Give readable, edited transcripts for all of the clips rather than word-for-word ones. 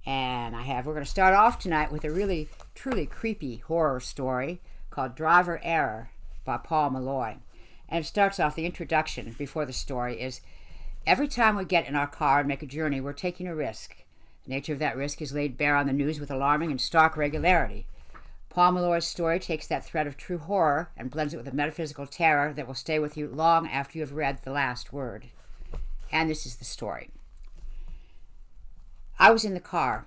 And we're going to start off tonight with a really, truly creepy horror story called Driver Error by Paul Malloy. And it starts off, the introduction before the story is, every time we get in our car and make a journey, we're taking a risk. The nature of that risk is laid bare on the news with alarming and stark regularity. Paul Malloy's story takes that thread of true horror and blends it with a metaphysical terror that will stay with you long after you have read the last word. And this is the story. I was in the car.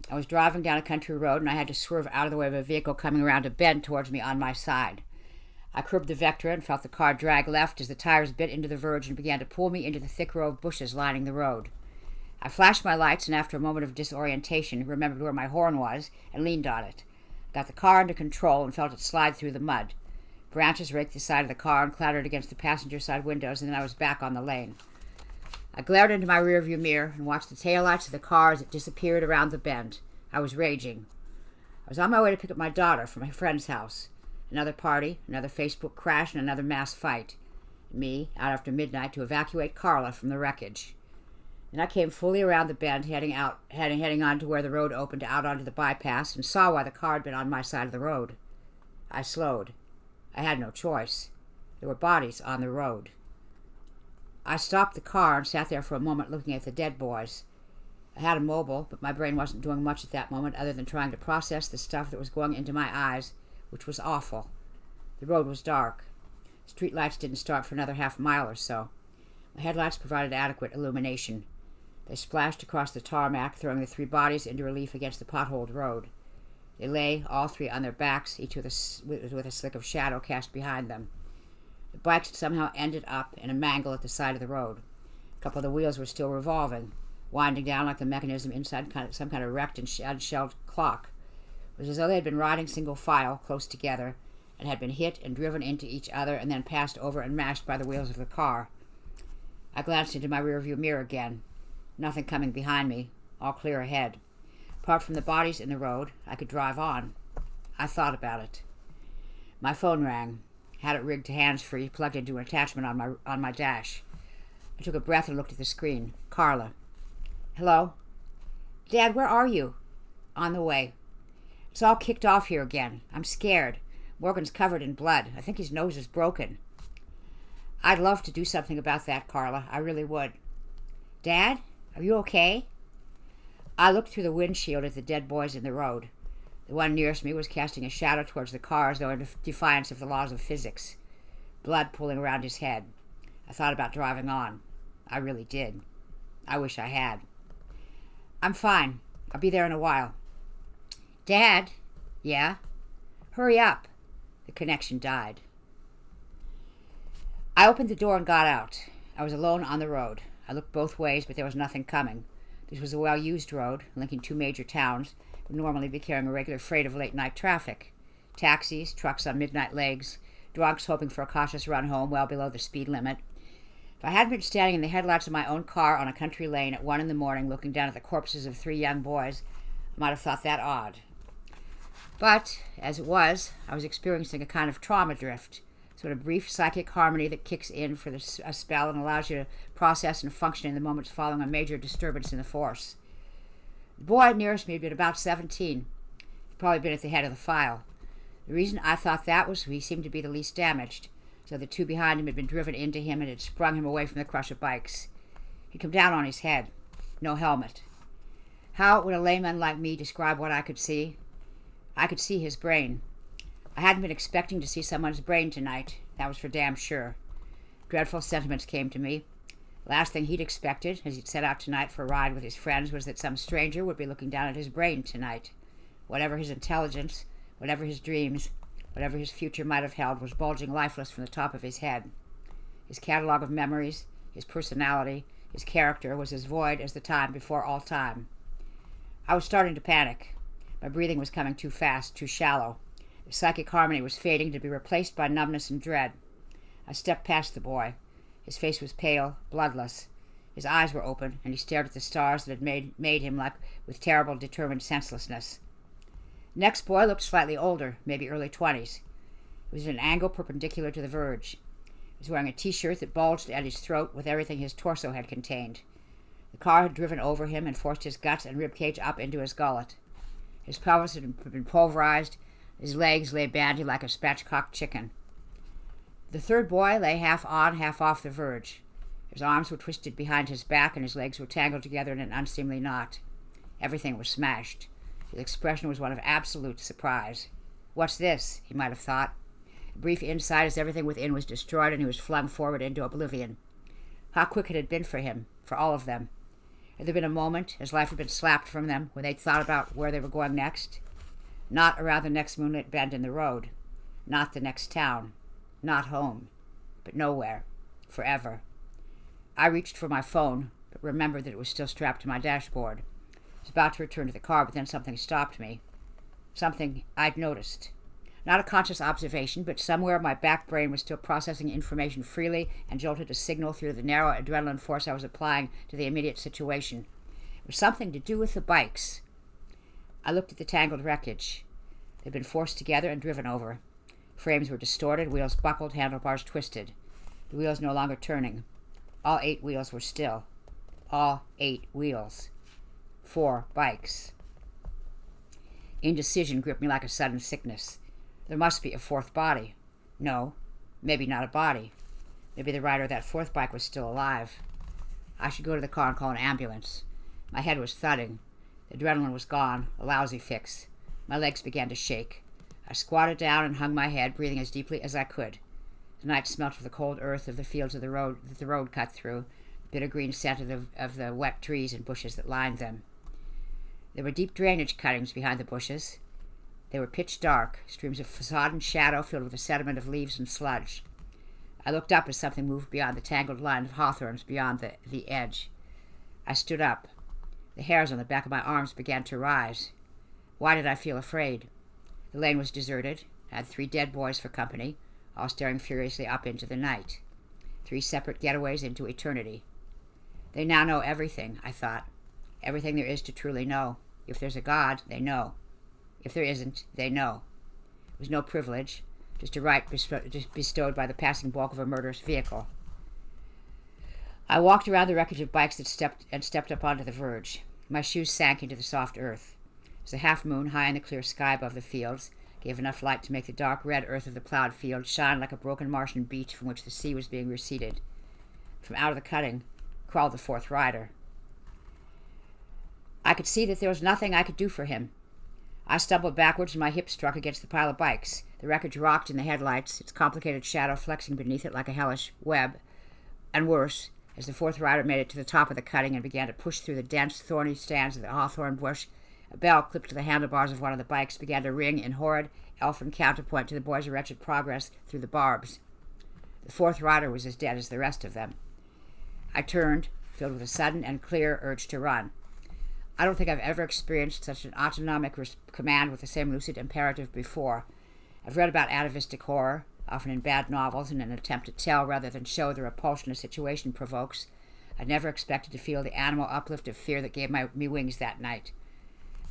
I was driving down a country road and I had to swerve out of the way of a vehicle coming around a bend towards me on my side. I curbed the Vectra and felt the car drag left as the tires bit into the verge and began to pull me into the thick row of bushes lining the road. I flashed my lights and after a moment of disorientation remembered where my horn was and leaned on it. Got the car under control and felt it slide through the mud. Branches raked the side of the car and clattered against the passenger side windows, and then I was back on the lane. I glared into my rearview mirror and watched the taillights of the car as it disappeared around the bend. I was raging. I was on my way to pick up my daughter from my friend's house. Another party, another Facebook crash, and another mass fight. Me, out after midnight to evacuate Carla from the wreckage. And I came fully around the bend, heading on to where the road opened out onto the bypass, and saw why the car had been on my side of the road. I slowed. I had no choice. There were bodies on the road. I stopped the car and sat there for a moment looking at the dead boys. I had a mobile, but my brain wasn't doing much at that moment other than trying to process the stuff that was going into my eyes, which was awful. The road was dark. Street lights didn't start for another half mile or so. My headlights provided adequate illumination. They splashed across the tarmac, throwing the three bodies into relief against the potholed road. They lay, all three on their backs, each with a slick of shadow cast behind them. The bikes had somehow ended up in a mangle at the side of the road. A couple of the wheels were still revolving, winding down like the mechanism inside some kind of wrecked and unshelled clock. It was as though they had been riding single file, close together, and had been hit and driven into each other and then passed over and mashed by the wheels of the car. I glanced into my rearview mirror again. Nothing coming behind me, all clear ahead. Apart from the bodies in the road, I could drive on. I thought about it. My phone rang. Had it rigged to hands-free, plugged into an attachment on my dash. I took a breath and looked at the screen. Carla. Hello? Dad, where are you? On the way. It's all kicked off here again. I'm scared. Morgan's covered in blood. I think his nose is broken. I'd love to do something about that, Carla. I really would. Dad? Are you okay? I looked through the windshield at the dead boys in the road. The one nearest me was casting a shadow towards the car as though in defiance of the laws of physics. Blood pooling around his head. I thought about driving on. I really did. I wish I had. I'm fine. I'll be there in a while. Dad? Yeah? Hurry up. The connection died. I opened the door and got out. I was alone on the road. I looked both ways, but there was nothing coming. This was a well-used road, linking two major towns, would normally be carrying a regular freight of late-night traffic. Taxis, trucks on midnight legs, drunks hoping for a cautious run home well below the speed limit. If I hadn't been standing in the headlights of my own car on a country lane at 1 a.m. looking down at the corpses of 3 young boys, I might have thought that odd. But, as it was, I was experiencing a kind of trauma drift, sort of brief psychic harmony that kicks in for a spell and allows you to process and function in the moments following a major disturbance in the force. The boy nearest me had been about 17. He'd probably been at the head of the file. The reason I thought that was he seemed to be the least damaged, so the two behind him had been driven into him and had sprung him away from the crush of bikes. He'd come down on his head. No helmet. How would a layman like me describe what I could see? I could see his brain. I hadn't been expecting to see someone's brain tonight. That was for damn sure. Dreadful sentiments came to me. The last thing he'd expected, as he'd set out tonight for a ride with his friends, was that some stranger would be looking down at his brain tonight. Whatever his intelligence, whatever his dreams, whatever his future might have held, was bulging lifeless from the top of his head. His catalog of memories, his personality, his character was as void as the time before all time. I was starting to panic. My breathing was coming too fast, too shallow. The psychic harmony was fading to be replaced by numbness and dread. I stepped past the boy. His face was pale, bloodless. His eyes were open, and he stared at the stars that had made him like with terrible, determined senselessness. The next boy looked slightly older, maybe early 20s. He was at an angle perpendicular to the verge. He was wearing a T-shirt that bulged at his throat with everything his torso had contained. The car had driven over him and forced his guts and ribcage up into his gullet. His pelvis had been pulverized. His legs lay bandy like a spatchcocked chicken. The third boy lay half on, half off the verge. His arms were twisted behind his back, and his legs were tangled together in an unseemly knot. Everything was smashed. His expression was one of absolute surprise. "What's this?" he might have thought. A brief insight as everything within was destroyed, and he was flung forward into oblivion. How quick it had been for him, for all of them. Had there been a moment, as life had been slapped from them, when they'd thought about where they were going next? Not around the next moonlit bend in the road. Not the next town. Not home. But nowhere. Forever. I reached for my phone, but remembered that it was still strapped to my dashboard. I was about to return to the car, but then something stopped me. Something I'd noticed. Not a conscious observation, but somewhere my back brain was still processing information freely and jolted a signal through the narrow adrenaline force I was applying to the immediate situation. It was something to do with the bikes. I looked at the tangled wreckage. They'd been forced together and driven over. Frames were distorted, wheels buckled, handlebars twisted. The wheels no longer turning. All 8 wheels were still. All 8 wheels. 4 bikes. Indecision gripped me like a sudden sickness. There must be a 4th body. No, maybe not a body. Maybe the rider of that 4th bike was still alive. I should go to the car and call an ambulance. My head was thudding. The adrenaline was gone, a lousy fix. My legs began to shake. I squatted down and hung my head, breathing as deeply as I could. The night smelt of the cold earth of the fields of the road that the road cut through, the bitter green scent of the wet trees and bushes that lined them. There were deep drainage cuttings behind the bushes. They were pitch dark, streams of sodden shadow filled with a sediment of leaves and sludge. I looked up as something moved beyond the tangled line of hawthorns beyond the edge. I stood up. The hairs on the back of my arms began to rise. Why did I feel afraid? The lane was deserted. I had 3 dead boys for company, all staring furiously up into the night. 3 separate getaways into eternity. They now know everything, I thought. Everything there is to truly know. If there's a God, they know. If there isn't, they know. It was no privilege, just a right bestowed by the passing bulk of a murderous vehicle. I walked around the wreckage of bikes that stepped up onto the verge. My shoes sank into the soft earth. As the half-moon, high in the clear sky above the fields, gave enough light to make the dark red earth of the plowed field shine like a broken Martian beach from which the sea was being receded. From out of the cutting crawled the 4th rider. I could see that there was nothing I could do for him. I stumbled backwards and my hip struck against the pile of bikes. The wreckage rocked in the headlights, its complicated shadow flexing beneath it like a hellish web. And worse, as the 4th rider made it to the top of the cutting and began to push through the dense, thorny stands of the hawthorn bush, a bell clipped to the handlebars of one of the bikes began to ring in horrid, elfin counterpoint to the boy's wretched progress through the barbs. The 4th rider was as dead as the rest of them. I turned, filled with a sudden and clear urge to run. I don't think I've ever experienced such an autonomic command with the same lucid imperative before. I've read about atavistic horror, often in bad novels, in an attempt to tell rather than show the repulsion a situation provokes. I never expected to feel the animal uplift of fear that gave me wings that night.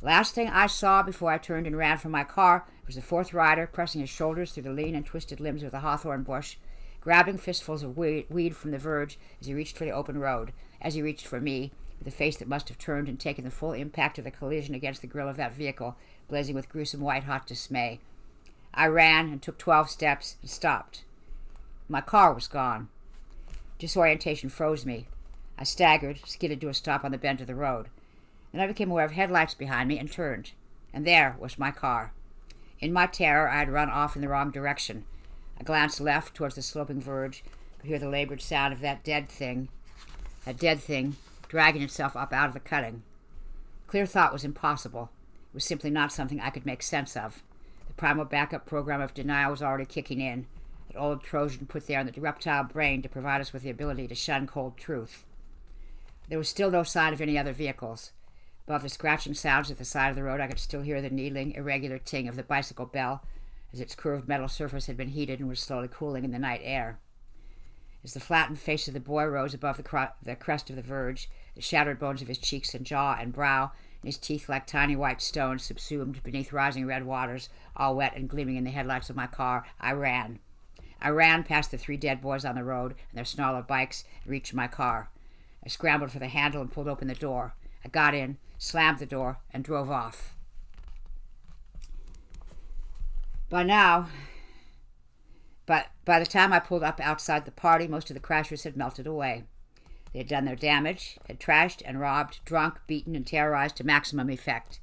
Last thing I saw before I turned and ran from my car was the 4th rider pressing his shoulders through the lean and twisted limbs of the hawthorn bush, grabbing fistfuls of weed from the verge as he reached for the open road, as he reached for me, with a face that must have turned and taken the full impact of the collision against the grill of that vehicle, blazing with gruesome white-hot dismay. I ran and took 12 steps and stopped. My car was gone. Disorientation froze me. I staggered, skidded to a stop on the bend of the road. Then I became aware of headlights behind me and turned. And there was my car. In my terror, I had run off in the wrong direction. I glanced left towards the sloping verge, could hear the labored sound of that dead thing, dragging itself up out of the cutting. Clear thought was impossible. It was simply not something I could make sense of. The primal backup program of denial was already kicking in, that old Trojan put there in the reptile brain to provide us with the ability to shun cold truth. There was still no sign of any other vehicles. Above the scratching sounds at the side of the road, I could still hear the needling, irregular ting of the bicycle bell, as its curved metal surface had been heated and was slowly cooling in the night air. As the flattened face of the boy rose above the crest of the verge, the shattered bones of his cheeks and jaw and brow, and his teeth like tiny white stones subsumed beneath rising red waters, all wet and gleaming in the headlights of my car, I ran. I ran past the 3 dead boys on the road and their snarl of bikes and reached my car. I scrambled for the handle and pulled open the door. I got in, slammed the door, and drove off. By the time I pulled up outside the party, most of the crashers had melted away. They had done their damage, had trashed and robbed, drunk, beaten, and terrorized to maximum effect.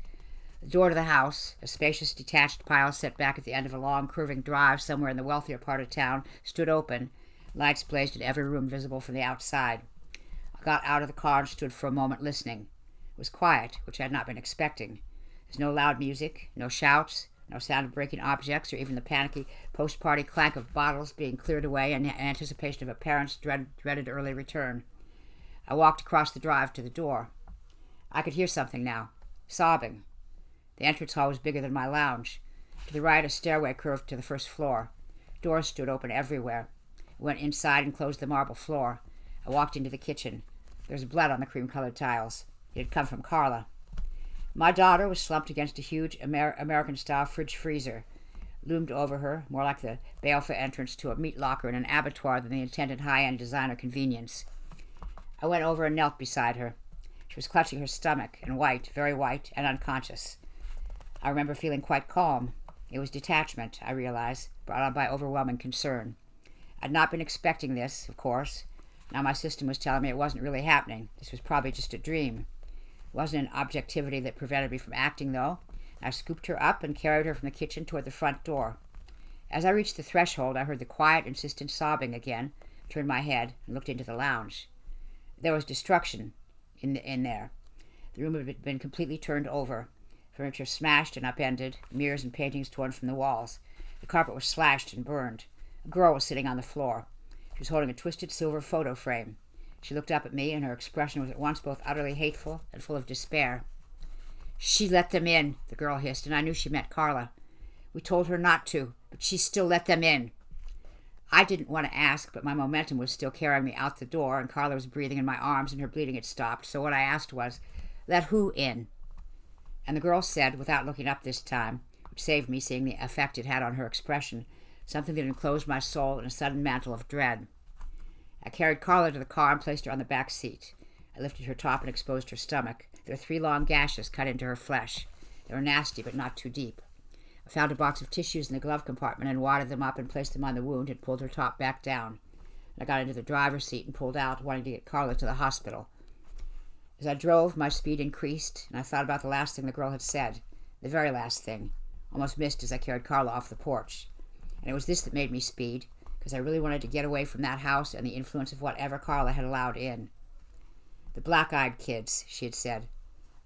The door to the house, a spacious detached pile set back at the end of a long curving drive somewhere in the wealthier part of town, stood open. Lights blazed in every room visible from the outside. I got out of the car and stood for a moment listening. It was quiet, which I had not been expecting. There's no loud music, no shouts, no sound of breaking objects, or even the panicky post-party clank of bottles being cleared away in anticipation of a parent's dreaded early return. I walked across the drive to the door. I could hear something now, sobbing. The entrance hall was bigger than my lounge. To the right, a stairway curved to the first floor. Doors stood open everywhere. I went inside and closed the marble floor. I walked into the kitchen. There was blood on the cream-colored tiles. It had come from Carla. My daughter was slumped against a huge American-style fridge-freezer. Loomed over her, more like the baleful entrance to a meat locker in an abattoir than the intended high-end designer convenience. I went over and knelt beside her. She was clutching her stomach, and white, very white, and unconscious. I remember feeling quite calm. It was detachment, I realized, brought on by overwhelming concern. I'd not been expecting this, of course. Now my system was telling me it wasn't really happening. This was probably just a dream. It wasn't an objectivity that prevented me from acting, though. I scooped her up and carried her from the kitchen toward the front door. As I reached the threshold, I heard the quiet, insistent sobbing again, turned my head, and looked into the lounge. There was destruction in there. The room had been completely turned over. Furniture smashed and upended, mirrors and paintings torn from the walls. The carpet was slashed and burned. A girl was sitting on the floor. She was holding a twisted silver photo frame. She looked up at me, and her expression was at once both utterly hateful and full of despair. "She let them in," the girl hissed, and I knew she meant Carla. "We told her not to, but she still let them in." I didn't want to ask, but my momentum was still carrying me out the door, and Carla was breathing in my arms, and her bleeding had stopped. So what I asked was, "Let who in?" And the girl said, without looking up this time, which saved me seeing the effect it had on her expression, something that enclosed my soul in a sudden mantle of dread. I carried Carla to the car and placed her on the back seat. I lifted her top and exposed her stomach. There were 3 long gashes cut into her flesh. They were nasty, but not too deep. I found a box of tissues in the glove compartment and wadded them up and placed them on the wound and pulled her top back down. I got into the driver's seat and pulled out, wanting to get Carla to the hospital. As I drove, my speed increased, and I thought about the last thing the girl had said, the very last thing, almost missed as I carried Carla off the porch. And it was this that made me speed, because I really wanted to get away from that house and the influence of whatever Carla had allowed in. "The black-eyed kids," she had said.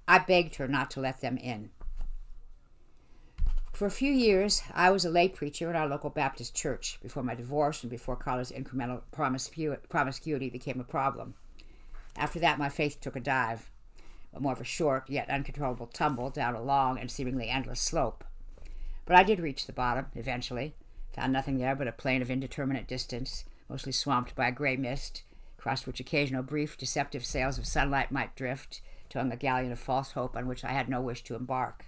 I begged her not to let them in. For a few years, I was a lay preacher in our local Baptist church, before my divorce and before Carla's incremental promiscuity became a problem. After that, my faith took a dive, but more of a short, yet uncontrollable tumble down a long and seemingly endless slope. But I did reach the bottom, eventually, found nothing there but a plain of indeterminate distance, mostly swamped by a gray mist, across which occasional brief, deceptive sails of sunlight might drift, towing a galleon of false hope on which I had no wish to embark.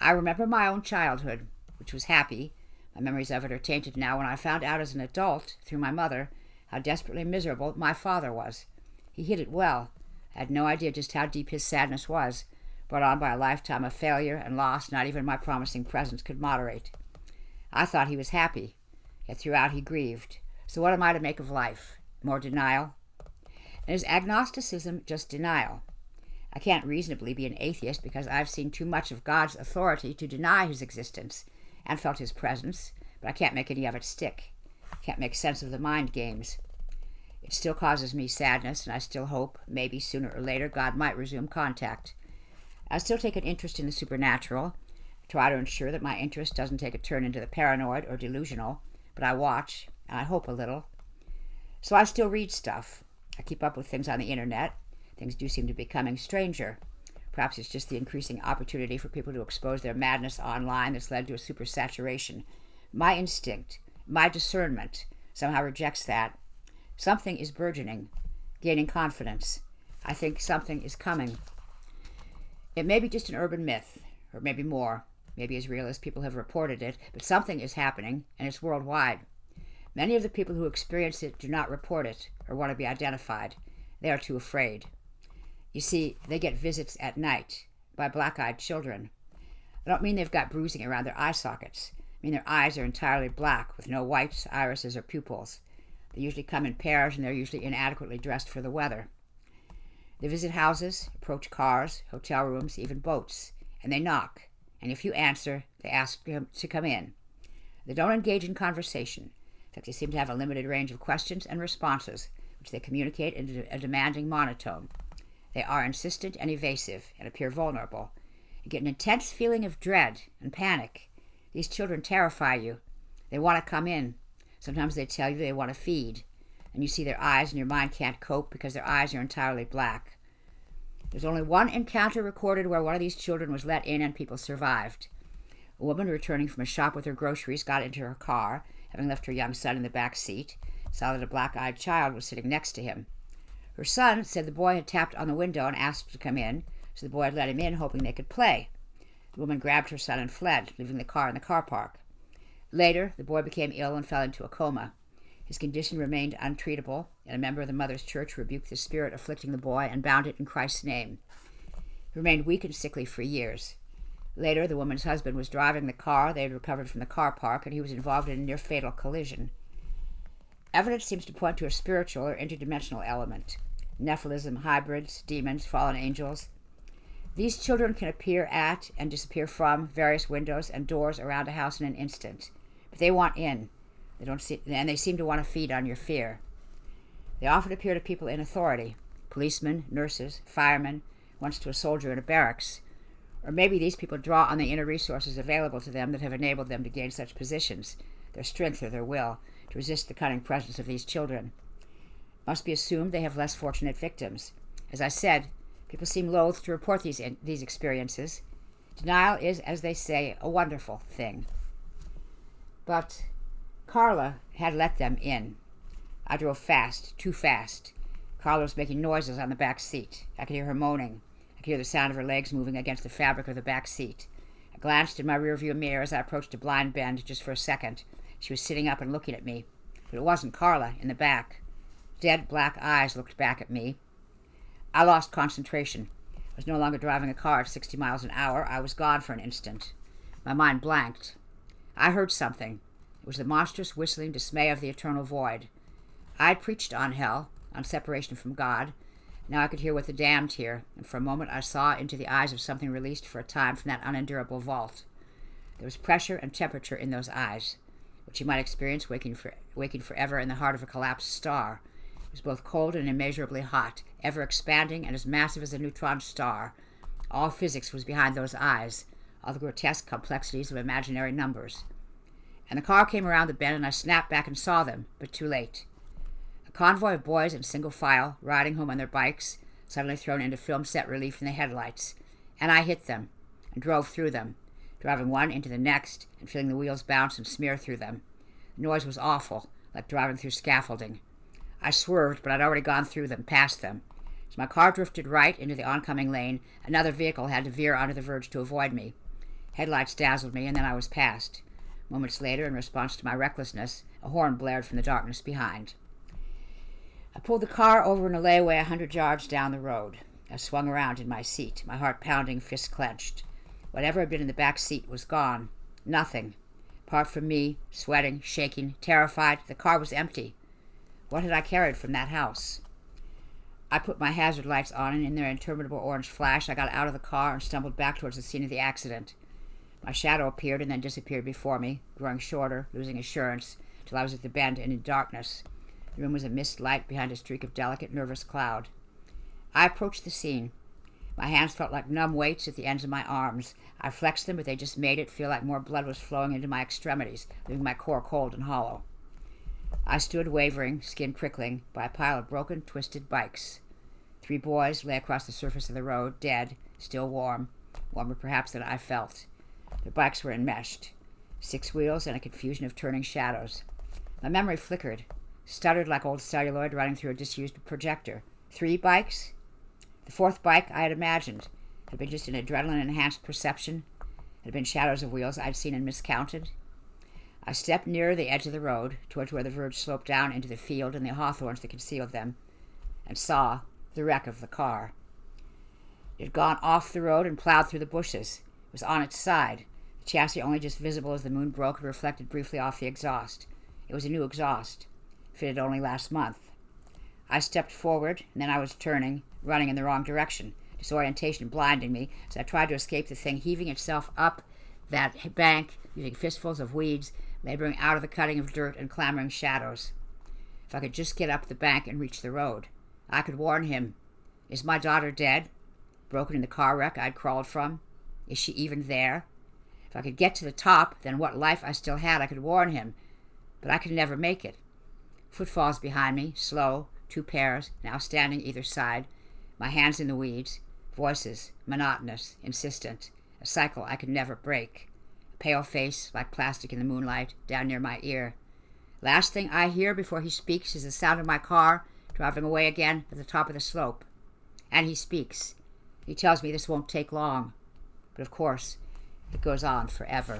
I remember my own childhood, which was happy. My memories of it are tainted now when I found out as an adult, through my mother, how desperately miserable my father was. He hid it well. I had no idea just how deep his sadness was, brought on by a lifetime of failure and loss not even my promising presence could moderate. I thought he was happy, yet throughout he grieved. So what am I to make of life? More denial? And is agnosticism just denial? I can't reasonably be an atheist because I've seen too much of God's authority to deny his existence and felt his presence, but I can't make any of it stick. Can't make sense of the mind games. It still causes me sadness, and I still hope, maybe sooner or later, God might resume contact. I still take an interest in the supernatural, try to ensure that my interest doesn't take a turn into the paranoid or delusional, but I watch, and I hope a little. So I still read stuff. I keep up with things on the internet. Things do seem to be becoming stranger. Perhaps it's just the increasing opportunity for people to expose their madness online that's led to a supersaturation. My instinct, my discernment, somehow rejects that. Something is burgeoning, gaining confidence. I think something is coming. It may be just an urban myth, or maybe more, maybe as real as people have reported it, but something is happening, and it's worldwide. Many of the people who experience it do not report it or want to be identified. They are too afraid. You see, they get visits at night by black-eyed children. I don't mean they've got bruising around their eye sockets. I mean their eyes are entirely black with no whites, irises, or pupils. They usually come in pairs, and they're usually inadequately dressed for the weather. They visit houses, approach cars, hotel rooms, even boats, and they knock. And if you answer, they ask them to come in. They don't engage in conversation. In fact, they seem to have a limited range of questions and responses, which they communicate in a demanding monotone. They are insistent and evasive and appear vulnerable. You get an intense feeling of dread and panic. These children terrify you. They want to come in. Sometimes they tell you they want to feed, and you see their eyes and your mind can't cope because their eyes are entirely black. There's only one encounter recorded where one of these children was let in and people survived. A woman returning from a shop with her groceries got into her car, having left her young son in the back seat, saw that a black-eyed child was sitting next to him. Her son said the boy had tapped on the window and asked to come in, so the boy had let him in, hoping they could play. The woman grabbed her son and fled, leaving the car in the car park. Later, the boy became ill and fell into a coma. His condition remained untreatable, and a member of the mother's church rebuked the spirit afflicting the boy and bound it in Christ's name. He remained weak and sickly for years. Later, the woman's husband was driving the car they had recovered from the car park, and he was involved in a near-fatal collision. Evidence seems to point to a spiritual or interdimensional element. Nephilim, hybrids, demons, fallen angels. These children can appear at and disappear from various windows and doors around a house in an instant. But they want in. And they seem to want to feed on your fear. They often appear to people in authority, policemen, nurses, firemen, once to a soldier in a barracks. Or maybe these people draw on the inner resources available to them that have enabled them to gain such positions, their strength or their will, to resist the cunning presence of these children. It must be assumed they have less fortunate victims. As I said, people seem loath to report these experiences. Denial is, as they say, a wonderful thing. But Carla had let them in. I drove fast, too fast. Carla was making noises on the back seat. I could hear her moaning. I could hear the sound of her legs moving against the fabric of the back seat. I glanced in my rearview mirror as I approached a blind bend just for a second. She was sitting up and looking at me. But it wasn't Carla in the back. Dead black eyes looked back at me. I lost concentration. I was no longer driving a car at 60 miles an hour. I was gone for an instant. My mind blanked. I heard something. It was the monstrous whistling dismay of the eternal void. I'd preached on hell, on separation from God. Now I could hear what the damned hear, and for a moment I saw into the eyes of something released for a time from that unendurable vault. There was pressure and temperature in those eyes, which you might experience waking forever in the heart of a collapsed star. It was both cold and immeasurably hot, ever expanding and as massive as a neutron star. All physics was behind those eyes, all the grotesque complexities of imaginary numbers. And the car came around the bend, and I snapped back and saw them, but too late. A convoy of boys in single file, riding home on their bikes, suddenly thrown into film set relief in the headlights. And I hit them, and drove through them, driving one into the next, and feeling the wheels bounce and smear through them. The noise was awful, like driving through scaffolding. I swerved, but I'd already gone through them, past them. As my car drifted right into the oncoming lane, another vehicle had to veer onto the verge to avoid me. Headlights dazzled me, and then I was past. Moments later, in response to my recklessness, a horn blared from the darkness behind. I pulled the car over in a layaway 100 yards down the road. I swung around in my seat, my heart pounding, fists clenched. Whatever had been in the back seat was gone. Nothing. Apart from me, sweating, shaking, terrified, the car was empty. What had I carried from that house? I put my hazard lights on, and in their interminable orange flash, I got out of the car and stumbled back towards the scene of the accident. My shadow appeared and then disappeared before me, growing shorter, losing assurance, till I was at the bend and in darkness. The room was a mist light behind a streak of delicate, nervous cloud. I approached the scene. My hands felt like numb weights at the ends of my arms. I flexed them, but they just made it feel like more blood was flowing into my extremities, leaving my core cold and hollow. I stood wavering, skin prickling, by a pile of broken, twisted bikes. 3 boys lay across the surface of the road, dead, still warm, warmer perhaps than I felt. Their bikes were enmeshed, 6 wheels and a confusion of turning shadows. My memory flickered, stuttered like old celluloid running through a disused projector. 3 bikes? The 4th bike I had imagined had been just an adrenaline-enhanced perception, had been shadows of wheels I'd seen and miscounted. I stepped nearer the edge of the road, towards where the verge sloped down into the field and the hawthorns that concealed them, and saw, the wreck of the car. It had gone off the road and plowed through the bushes. It was on its side, the chassis only just visible as the moon broke and reflected briefly off the exhaust. It was a new exhaust, fitted only last month. I stepped forward, and then I was turning, running in the wrong direction, disorientation blinding me as I tried to escape the thing heaving itself up that bank using fistfuls of weeds, laboring out of the cutting of dirt and clamoring shadows. If I could just get up the bank and reach the road, I could warn him. Is my daughter dead? Broken in the car wreck I'd crawled from? Is she even there? If I could get to the top, then what life I still had, I could warn him. But I could never make it. Footfalls behind me, slow, 2 pairs, now standing either side, my hands in the weeds, voices, monotonous, insistent, a cycle I could never break. A pale face, like plastic in the moonlight, down near my ear. Last thing I hear before he speaks is the sound of my car driving away again at the top of the slope. And he speaks. He tells me this won't take long. But of course, it goes on forever.